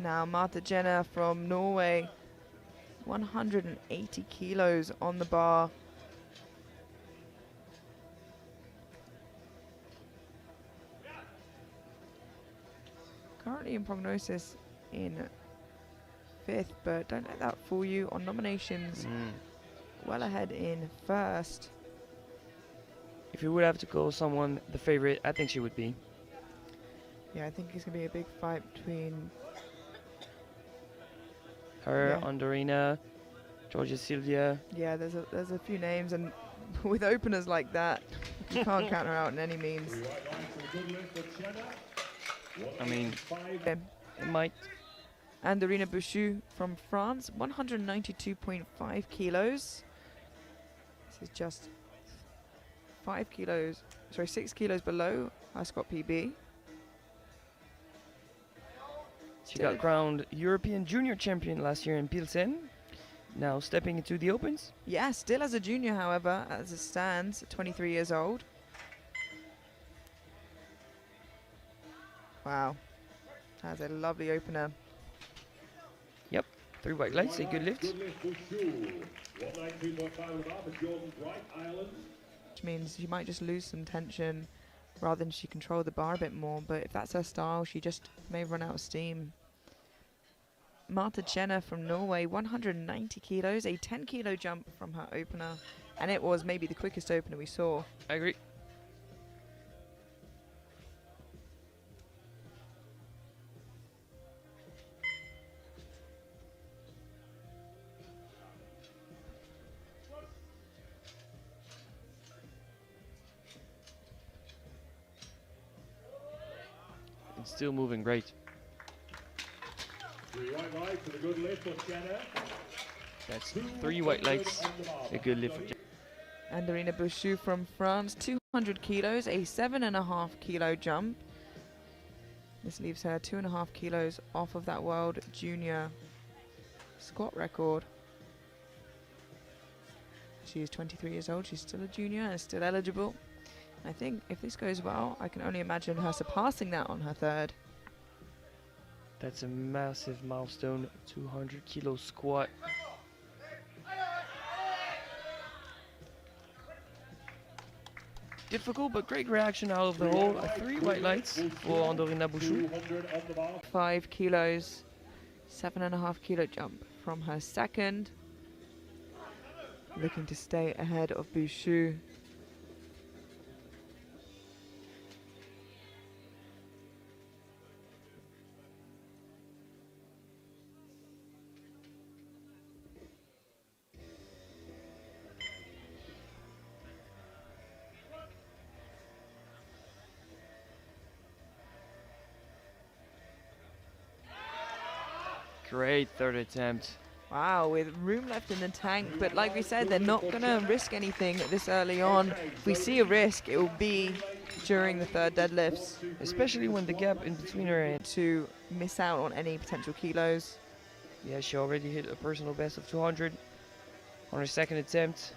now. Marte from Norway, 180 kilos on the bar. Currently in prognosis in 5th, but don't let that fool you. On nominations, well ahead in 1st. If you would have to call someone the favorite, I think she would be. Yeah, I think it's going to be a big fight between her, Andorina, Georgia Silvia. Yeah, there's a few names, and with openers like that, you can't count her out in any means. I mean, it might. Andorina from France, 192.5 kilos. This is just 6 kilos below her squat PB. She got crowned European Junior Champion last year in Pilsen. Now stepping into the Opens. Yeah, still as a junior, however, as it stands, 23 years old. Wow, that's a lovely opener. Yep, 3 white lights, a good lift. Which means she might just lose some tension rather than she control the bar a bit more, but if that's her style, she just may run out of steam. Marte from Norway, 190 kilos, a 10 kilo jump from her opener, and it was maybe the quickest opener we saw. I agree. It's still moving great. 3 white lights and a good lift for Jenna. That's 3 white lights, a good lift for Jenna. Andorina from France, 200 kilos, a 7.5 kilo jump. This leaves her 2.5 kilos off of that world junior squat record. She is 23 years old, she's still a junior and still eligible. I think if this goes well, I can only imagine her surpassing that on her 3rd. That's a massive milestone, 200 kilo squat. Difficult but great reaction out of the hole. 3 white lights for Andorina 5 kilos, 7.5 kilo jump from her 2nd. Looking to stay ahead of Bouchou. Great 3rd attempt. Wow, with room left in the tank, but like we said, they're not going to risk anything this early on. If we see a risk, it will be during the 3rd deadlifts. Especially when the gap in between her and to miss out on any potential kilos. Yeah, she already hit a personal best of 200 on her 2nd attempt.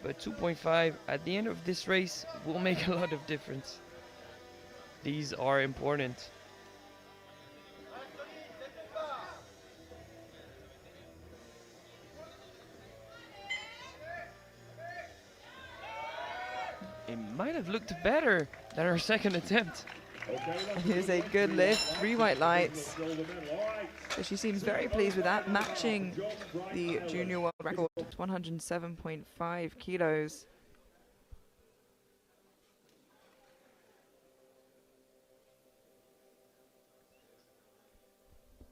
But 2.5 at the end of this race will make a lot of difference. These are important. It might have looked better than her 2nd attempt. Here's a good lift, 3 white lights. So she seems very pleased with that, matching the junior world record, 107.5 kilos.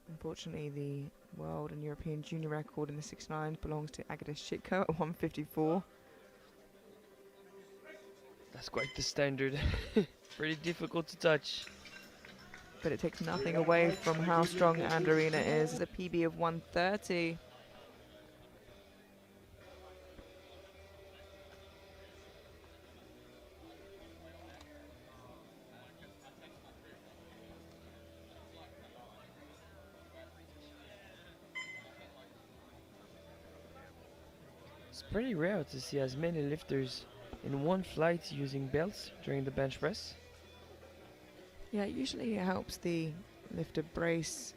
Unfortunately, the world and European junior record in the 69 belongs to Agata Shitko at 154. That's quite the standard. Pretty difficult to touch. But it takes nothing away from how strong Andorina is. It's a PB of 130. It's pretty rare to see as many lifters in one flight using belts during the bench press. Yeah, usually it helps the lift a brace.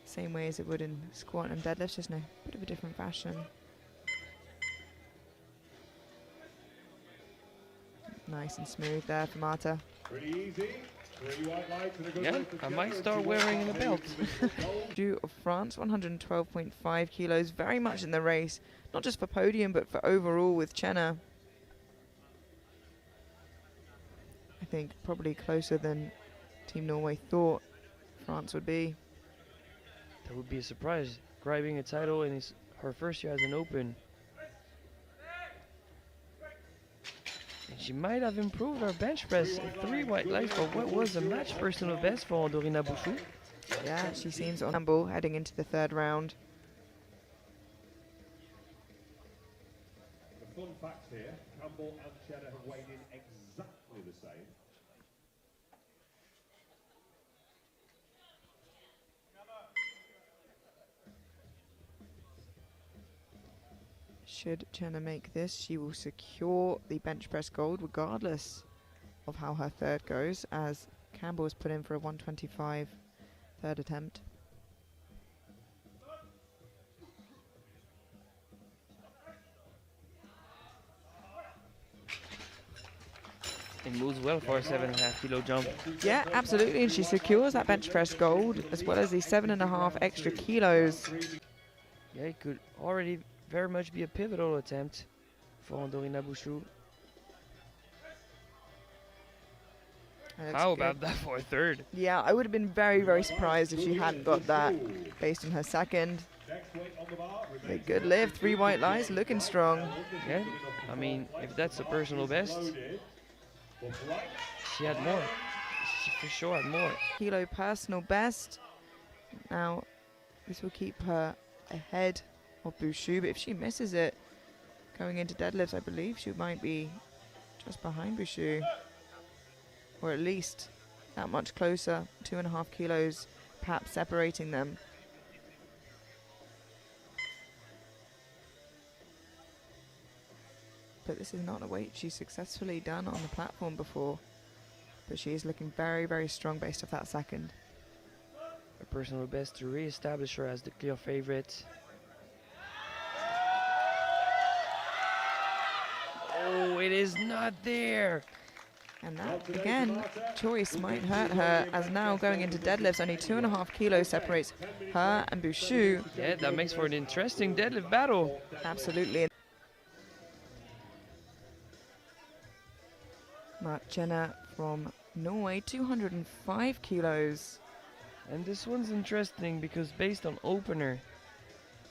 Same way as it would in squat and deadlifts, just in a bit of a different fashion. Nice and smooth there for Marte. Pretty easy. 3 white lights and a good Yeah, lift for I Jenna, might and start she wearing won a the belt. gold. Bouchou of France, 112.5 kilos, very much in the race, not just for podium, but for overall with Chenna. I think probably closer than Team Norway thought France would be. That would be a surprise. Grabbing a title in her first year as an open. And she might have improved her bench press. 3 white lights for what was a match personal best for Andorina Bouchou. Yeah, she seems on Campbell heading into the third round. The fun facts here, Campbell and Cheddar have weighed in exactly the same. Should Chenna make this, she will secure the bench press gold regardless of how her third goes, as Campbell is put in for a 125 third attempt. It moves well for a 7.5 kilo jump. Yeah, absolutely, and she secures that bench press gold as well as the 7.5 extra kilos. Yeah, it could already very much be a pivotal attempt for Andorina Bouchou. How about that for a third? Yeah, I would have been very, very surprised if she hadn't got that based on her second. A good lift, 3 white lights, looking strong. Yeah, I mean, if that's a personal best, she had more. She for sure had more. Kilo personal best. Now, this will keep her ahead of Bouchou, but if she misses it going into deadlifts, I believe she might be just behind Bouchou, or at least that much closer, 2.5 kilos perhaps separating them. But this is not a weight she's successfully done on the platform before, but she is looking very, very strong based off that second. A personal best to re-establish her as the clear favorite. Oh, it is not there. And that, again, choice might hurt her, as now going into deadlifts, only 2.5 kilos separates her and Bouchou. Yeah, that makes for an interesting deadlift battle. Absolutely. Chenna from Norway, 205 kilos. And this one's interesting because based on opener,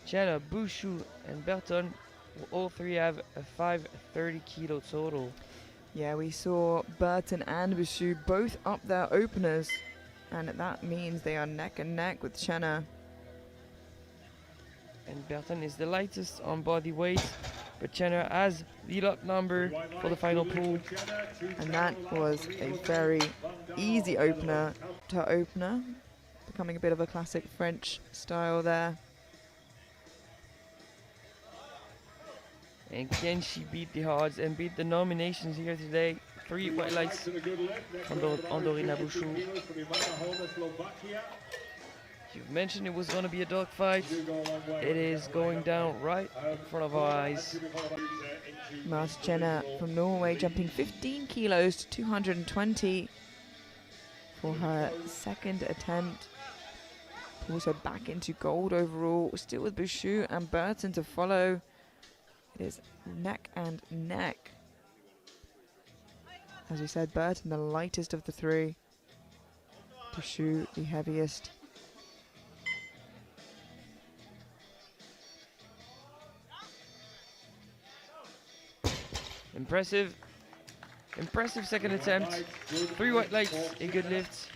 Chenna, Bouchou, and Berton will all three have a 530 kilo total. Yeah, we saw Burton and Bouchou both up their openers, and that means they are neck and neck with Chenna. And Berton is the lightest on body weight, but Chenna has the lot number for the final pool. And that was a very easy opener to opener, becoming a bit of a classic French style there. And can she beat the odds and beat the nominations here today? 3 white lights from Andorina Bouchou. You've mentioned it was going to be a dogfight. It is going down right in front of our eyes. Chenna from Norway jumping 15 kilos to 220 for her second attempt. Pulls her back into gold overall, still with Bouchou and Burton to follow. It is neck and neck. As we said, Burton the lightest of the three. Bouchou the heaviest. Impressive. Impressive second attempt. 3 white lights, a good lift.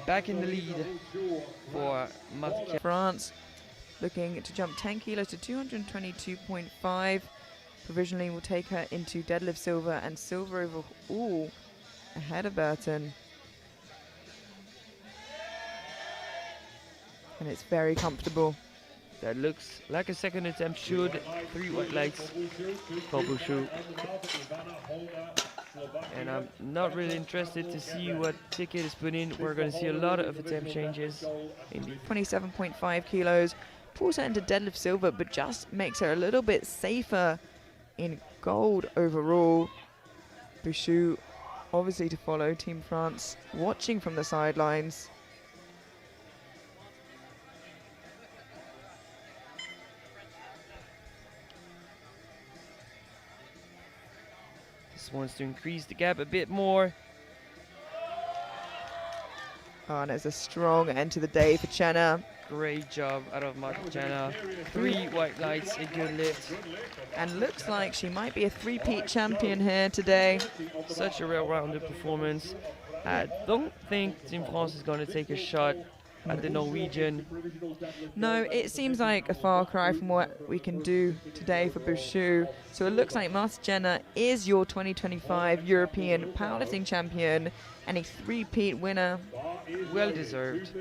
Back in the lead for Marte. France looking to jump 10 kilos to 222.5. Provisionally will take her into deadlift silver and silver overall ahead of Burton. And it's very comfortable. That looks like a second attempt should. 3 white lights for Bouchou. And I'm not really interested to see what ticket is put in. We're going to see a lot of attempt changes. 27.5 kilos. Pulls her into deadlift silver, but just makes her a little bit safer in gold overall. Bouchou, obviously to follow, Team France watching from the sidelines. This wants to increase the gap a bit more. Oh, and it's a strong end to the day for Chenna. Great job out of Marta. 3 white lights, a good lift. And looks like she might be a three-peat champion here today. Such a well-rounded performance. I don't think Team France is going to take a shot at the Norwegian. No, it seems like a far cry from what we can do today for Bouchou. So it looks like Marta Jenner is your 2025 European powerlifting champion and a three-peat winner. Well deserved.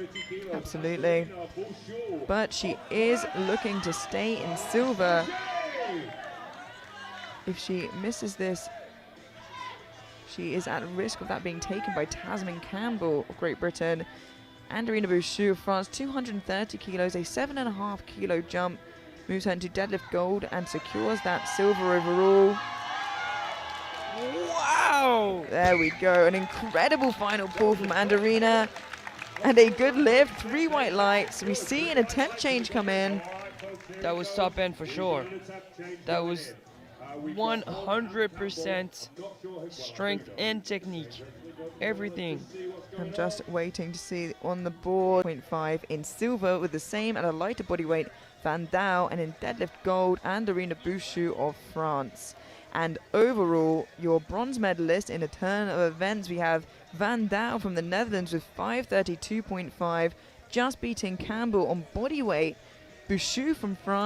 Absolutely. But she is looking to stay in silver. If she misses this, she is at risk of that being taken by Tasmin Campbell of Great Britain. Andorina Bouchou of France, 230 kilos, a 7.5 kilo jump, moves her into deadlift gold and secures that silver overall. Wow! There we go, an incredible final pull from Andorina and a good lift, 3 white lights. We see an attempt change come in. That was top end for sure. That was 100% strength and technique. Everything. I'm just waiting to see on the board. 0.5 in silver with the same at a lighter body weight, Van Douw, and in deadlift gold, Andorina Bouchou of France. And overall, your bronze medalist in a turn of events, we have Van Douw from the Netherlands with 532.5, just beating Campbell on body weight. Bouchou from France